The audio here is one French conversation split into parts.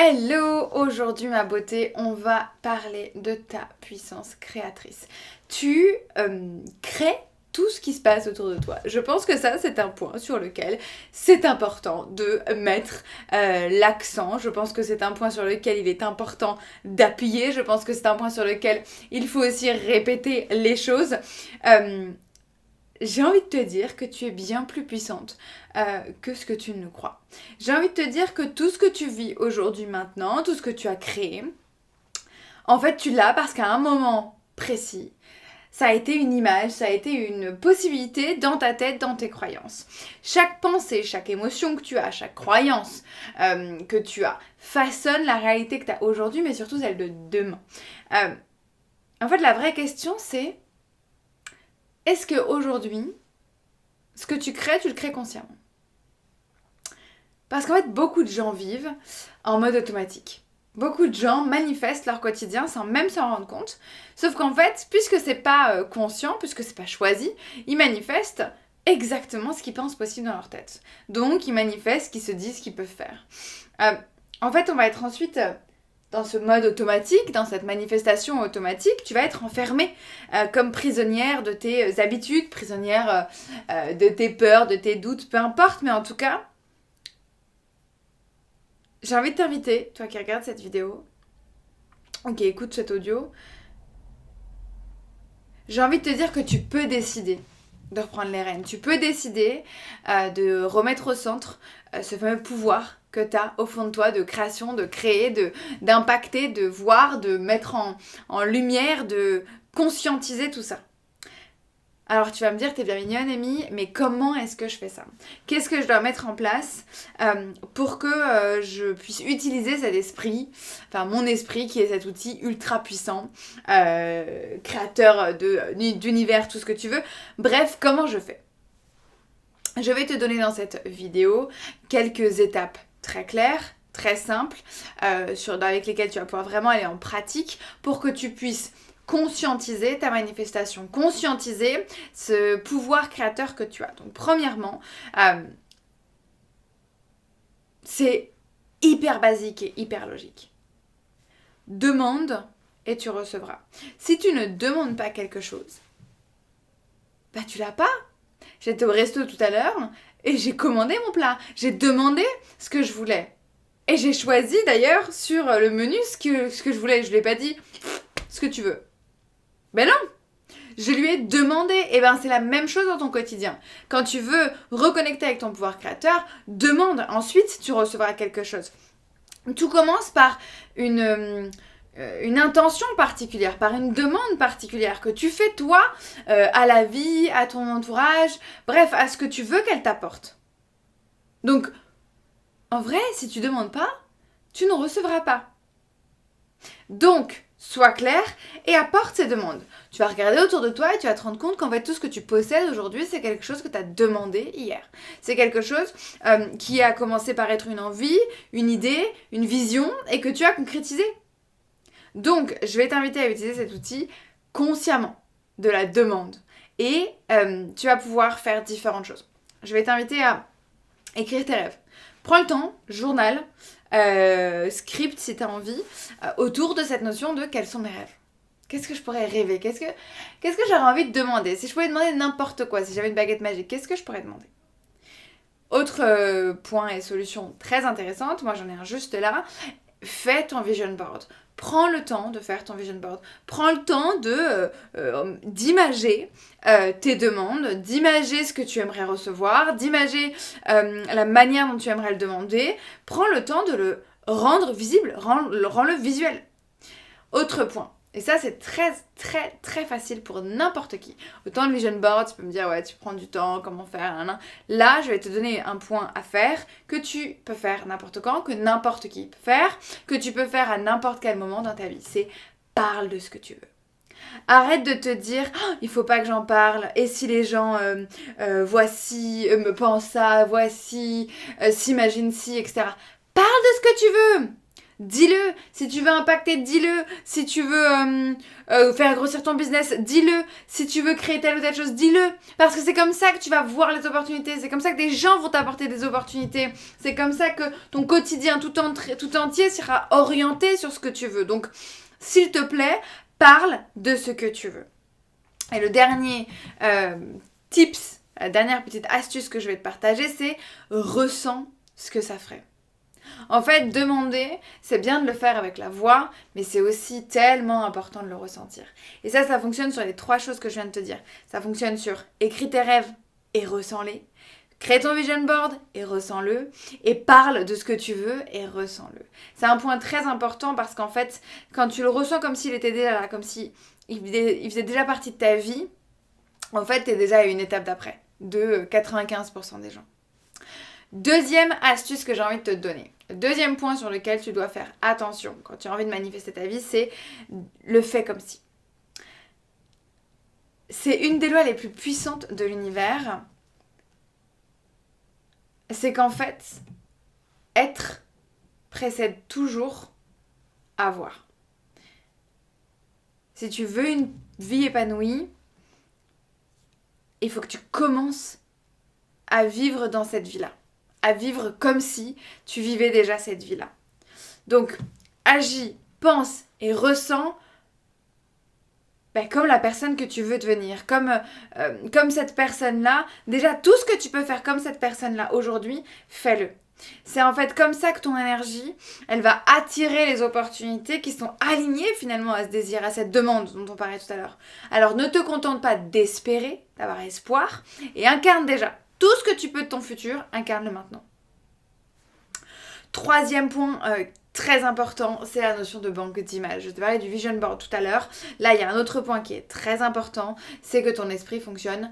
Hello, aujourd'hui ma beauté, on va parler de ta puissance créatrice. Tu crées tout ce qui se passe autour de toi. Je pense que ça, c'est un point sur lequel c'est important de mettre l'accent. Je pense que c'est un point sur lequel il est important d'appuyer. Je pense que c'est un point sur lequel il faut aussi répéter les choses. J'ai envie de te dire que tu es bien plus puissante que ce que tu ne crois. J'ai envie de te dire que tout ce que tu vis aujourd'hui maintenant, tout ce que tu as créé, en fait tu l'as parce qu'à un moment précis, ça a été une image, ça a été une possibilité dans ta tête, dans tes croyances. Chaque pensée, chaque émotion que tu as, chaque croyance que tu as, façonne la réalité que tu as aujourd'hui, mais surtout celle de demain. En fait, la vraie question c'est, est-ce qu'aujourd'hui, ce que tu crées, tu le crées consciemment? Parce qu'en fait, beaucoup de gens vivent en mode automatique. Beaucoup de gens manifestent leur quotidien sans même s'en rendre compte. Sauf qu'en fait, puisque c'est pas conscient, puisque c'est pas choisi, ils manifestent exactement ce qu'ils pensent possible dans leur tête. Donc, ils manifestent ce qu'ils se disent qu'ils peuvent faire. En fait, on va être ensuite dans ce mode automatique, dans cette manifestation automatique, tu vas être enfermée comme prisonnière de tes habitudes, prisonnière de tes peurs, de tes doutes, peu importe, mais en tout cas, j'ai envie de t'inviter, toi qui regardes cette vidéo, ou qui écoute cet audio, j'ai envie de te dire que tu peux décider de reprendre les rênes. Tu peux décider de remettre au centre ce fameux pouvoir que tu as au fond de toi de création, de créer, d'impacter, de voir, de mettre en lumière, de conscientiser tout ça. Alors tu vas me dire, t'es bien mignonne Amy, mais comment est-ce que je fais ça? Qu'est-ce que je dois mettre en place pour que je puisse utiliser cet esprit, enfin mon esprit qui est cet outil ultra puissant, créateur d'univers, tout ce que tu veux. Bref, comment je fais? Je vais te donner dans cette vidéo quelques étapes très claires, très simples, avec lesquelles tu vas pouvoir vraiment aller en pratique pour que tu puisses conscientiser ta manifestation, conscientiser ce pouvoir créateur que tu as. Donc premièrement, c'est hyper basique et hyper logique. Demande et tu recevras. Si tu ne demandes pas quelque chose, bah tu l'as pas. J'étais au resto tout à l'heure et j'ai commandé mon plat. J'ai demandé ce que je voulais. Et j'ai choisi d'ailleurs sur le menu ce que je voulais. Je lui ai pas dit ce que tu veux. Ben non! Je lui ai demandé. Et ben c'est la même chose dans ton quotidien. Quand tu veux reconnecter avec ton pouvoir créateur, demande. Ensuite, tu recevras quelque chose. Tout commence par une intention particulière, par une demande particulière que tu fais toi à la vie, à ton entourage, bref, à ce que tu veux qu'elle t'apporte. Donc, en vrai, si tu demandes pas, tu ne recevras pas. Donc, sois clair et apporte ces demandes. Tu vas regarder autour de toi et tu vas te rendre compte qu'en fait tout ce que tu possèdes aujourd'hui, c'est quelque chose que tu as demandé hier. C'est quelque chose qui a commencé par être une envie, une idée, une vision et que tu as concrétisé. Donc, je vais t'inviter à utiliser cet outil consciemment, de la demande. Et tu vas pouvoir faire différentes choses. Je vais t'inviter à écrire tes rêves. Prends le temps, journal, script si tu as envie, autour de cette notion de quels sont mes rêves. Qu'est-ce que je pourrais rêver? Qu'est-ce que j'aurais envie de demander? Si je pouvais demander n'importe quoi, si j'avais une baguette magique, qu'est-ce que je pourrais demander? Autre point et solution très intéressante, moi j'en ai un juste là, fais ton vision board. Prends le temps de faire ton vision board. Prends le temps d'imager tes demandes, d'imager ce que tu aimerais recevoir, d'imager la manière dont tu aimerais le demander. Prends le temps de le rendre visible, rends-le visuel. Autre point. Et ça, c'est très, très, très facile pour n'importe qui. Autant le vision board, tu peux me dire, ouais, tu prends du temps, comment faire, nan, nan. Là, je vais te donner un point à faire que tu peux faire n'importe quand, que n'importe qui peut faire, que tu peux faire à n'importe quel moment dans ta vie. C'est parle de ce que tu veux. Arrête de te dire, oh, il faut pas que j'en parle, et si les gens voici, me pensent ça, voici, s'imaginent ci, etc. Parle de ce que tu veux. dis-le. Si tu veux impacter, dis-le. Si tu veux faire grossir ton business, dis-le. Si tu veux créer telle ou telle chose, dis-le. Parce que c'est comme ça que tu vas voir les opportunités. C'est comme ça que des gens vont t'apporter des opportunités. C'est comme ça que ton quotidien tout entier sera orienté sur ce que tu veux. Donc, s'il te plaît, parle de ce que tu veux. Et le dernier tips, la dernière petite astuce que je vais te partager, c'est ressens ce que ça ferait. En fait, demander, c'est bien de le faire avec la voix, mais c'est aussi tellement important de le ressentir. Et ça fonctionne sur les 3 choses que je viens de te dire. Ça fonctionne sur écris tes rêves et ressens-les. Crée ton vision board et ressens-le. Et parle de ce que tu veux et ressens-le. C'est un point très important parce qu'en fait, quand tu le ressens comme s'il était déjà là, comme s'il faisait déjà partie de ta vie, en fait, tu es déjà à une étape d'après, de 95% des gens. Deuxième astuce que j'ai envie de te donner. Le deuxième point sur lequel tu dois faire attention quand tu as envie de manifester ta vie, c'est le fait comme si. C'est une des lois les plus puissantes de l'univers. C'est qu'en fait, être précède toujours avoir. Si tu veux une vie épanouie, il faut que tu commences à vivre dans cette vie-là. À vivre comme si tu vivais déjà cette vie-là. Donc, agis, pense et ressens comme la personne que tu veux devenir. Comme cette personne-là. Déjà, tout ce que tu peux faire comme cette personne-là aujourd'hui, fais-le. C'est en fait comme ça que ton énergie, elle va attirer les opportunités qui sont alignées finalement à ce désir, à cette demande dont on parlait tout à l'heure. Alors, ne te contente pas d'espérer, d'avoir espoir, et incarne déjà. Tout ce que tu peux de ton futur, incarne-le maintenant. Troisième point très important, c'est la notion de banque d'images. Je te parlais du vision board tout à l'heure. Là, il y a un autre point qui est très important, c'est que ton esprit fonctionne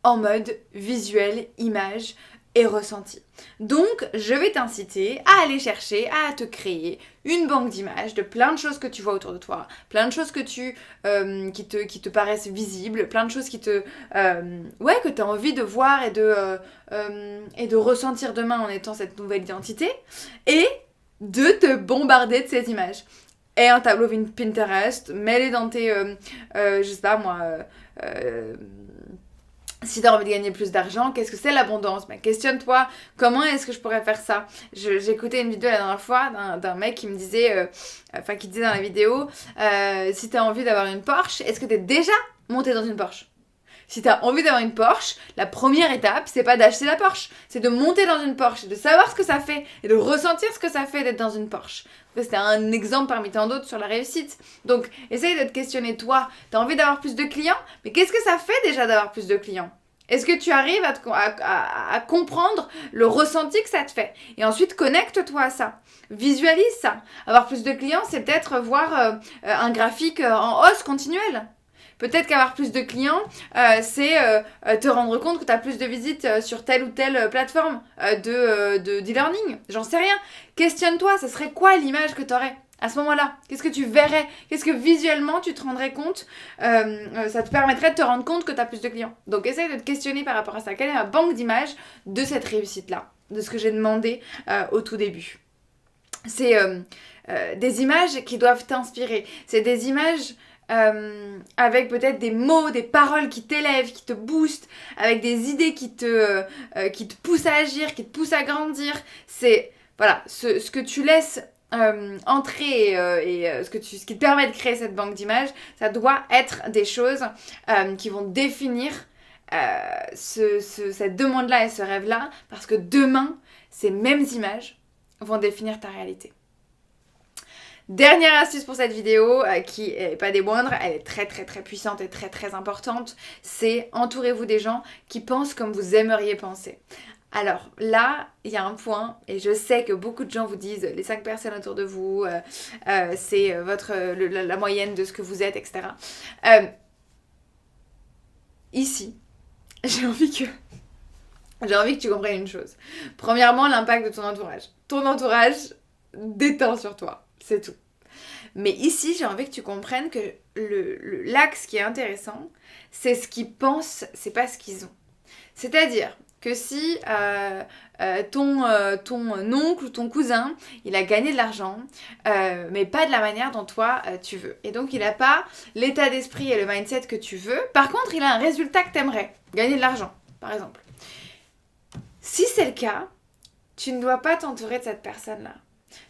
en mode visuel, image et ressenti. Donc, je vais t'inciter à aller chercher, à te créer une banque d'images de plein de choses que tu vois autour de toi, plein de choses que qui te paraissent visibles, plein de choses que tu as envie de voir et de ressentir demain en étant cette nouvelle identité, et de te bombarder de ces images. Et un tableau Pinterest, mets-les dans tes, je sais pas moi, si tu as envie de gagner plus d'argent, qu'est-ce que c'est l'abondance ? Questionne-toi, comment est-ce que je pourrais faire ça ? J'ai écouté une vidéo la dernière fois d'un mec qui me disait, qui disait dans la vidéo, si tu as envie d'avoir une Porsche, est-ce que tu es déjà monté dans une Porsche ? Si tu as envie d'avoir une Porsche, la première étape, c'est pas d'acheter la Porsche, c'est de monter dans une Porsche, de savoir ce que ça fait et de ressentir ce que ça fait d'être dans une Porsche. C'était un exemple parmi tant d'autres sur la réussite. Donc, essaye de te questionner toi. Tu as envie d'avoir plus de clients, mais qu'est-ce que ça fait déjà d'avoir plus de clients ? Est-ce que tu arrives à comprendre le ressenti que ça te fait ? Et ensuite, connecte-toi à ça. Visualise ça. Avoir plus de clients, c'est peut-être voir un graphique en hausse continuelle. Peut-être qu'avoir plus de clients, c'est te rendre compte que tu as plus de visites sur telle ou telle plateforme d'e-learning. J'en sais rien. Questionne-toi, ce serait quoi l'image que tu aurais à ce moment-là? Qu'est-ce que tu verrais? Qu'est-ce que visuellement tu te rendrais compte? Ça te permettrait de te rendre compte que tu as plus de clients. Donc essaye de te questionner par rapport à ça. Quelle est ma banque d'images de cette réussite-là? De ce que j'ai demandé au tout début. C'est des images qui doivent t'inspirer. C'est des images avec peut-être des mots, des paroles qui t'élèvent, qui te boostent, avec des idées qui te poussent à agir, qui te poussent à grandir. C'est voilà, ce que tu laisses entrer ce qui te permet de créer cette banque d'images, ça doit être des choses qui vont définir cette demande-là et ce rêve-là, parce que demain, ces mêmes images vont définir ta réalité. Dernière astuce pour cette vidéo, qui n'est pas des moindres, elle est très très très puissante et très très importante, c'est entourez-vous des gens qui pensent comme vous aimeriez penser. Alors là, il y a un point, et je sais que beaucoup de gens vous disent les 5 personnes autour de vous, c'est la moyenne de ce que vous êtes, etc. Ici, j'ai envie que tu comprennes une chose. Premièrement, l'impact de ton entourage. Ton entourage déteint sur toi. C'est tout. Mais ici, j'ai envie que tu comprennes que l'axe qui est intéressant, c'est ce qu'ils pensent, c'est pas ce qu'ils ont. C'est-à-dire que si ton oncle ou ton cousin, il a gagné de l'argent, mais pas de la manière dont toi tu veux. Et donc il n'a pas l'état d'esprit et le mindset que tu veux. Par contre, il a un résultat que tu aimerais, gagner de l'argent, par exemple. Si c'est le cas, tu ne dois pas t'entourer de cette personne-là.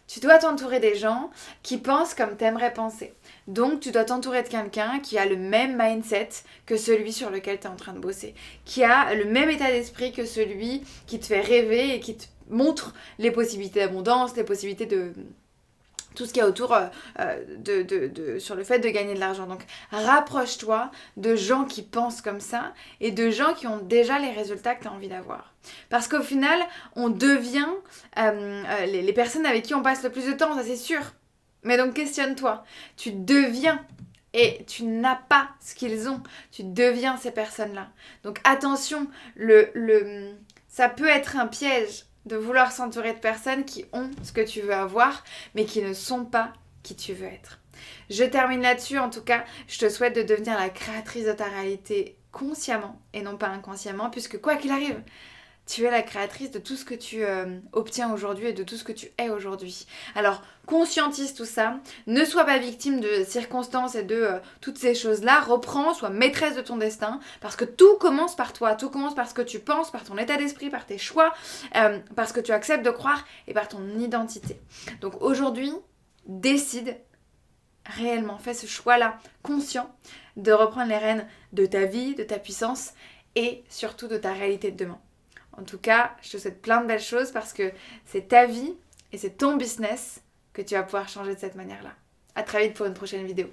Tu dois t'entourer des gens qui pensent comme tu aimerais penser. Donc, tu dois t'entourer de quelqu'un qui a le même mindset que celui sur lequel tu es en train de bosser, qui a le même état d'esprit que celui qui te fait rêver et qui te montre les possibilités d'abondance, les possibilités de tout ce qu'il y a autour sur le fait de gagner de l'argent. Donc, rapproche-toi de gens qui pensent comme ça et de gens qui ont déjà les résultats que tu as envie d'avoir. Parce qu'au final, on devient les personnes avec qui on passe le plus de temps, ça c'est sûr. Mais donc, questionne-toi. Tu deviens et tu n'as pas ce qu'ils ont. Tu deviens ces personnes-là. Donc, attention, ça peut être un piège de vouloir s'entourer de personnes qui ont ce que tu veux avoir, mais qui ne sont pas qui tu veux être. Je termine là-dessus. En tout cas, je te souhaite de devenir la créatrice de ta réalité consciemment et non pas inconsciemment, puisque quoi qu'il arrive, tu es la créatrice de tout ce que tu obtiens aujourd'hui et de tout ce que tu es aujourd'hui. Alors, conscientise tout ça. Ne sois pas victime de circonstances et de toutes ces choses-là. Reprends, sois maîtresse de ton destin. Parce que tout commence par toi. Tout commence par ce que tu penses, par ton état d'esprit, par tes choix, par ce que tu acceptes de croire et par ton identité. Donc aujourd'hui, décide réellement. Fais ce choix-là conscient de reprendre les rênes de ta vie, de ta puissance et surtout de ta réalité de demain. En tout cas, je te souhaite plein de belles choses parce que c'est ta vie et c'est ton business que tu vas pouvoir changer de cette manière-là. À très vite pour une prochaine vidéo.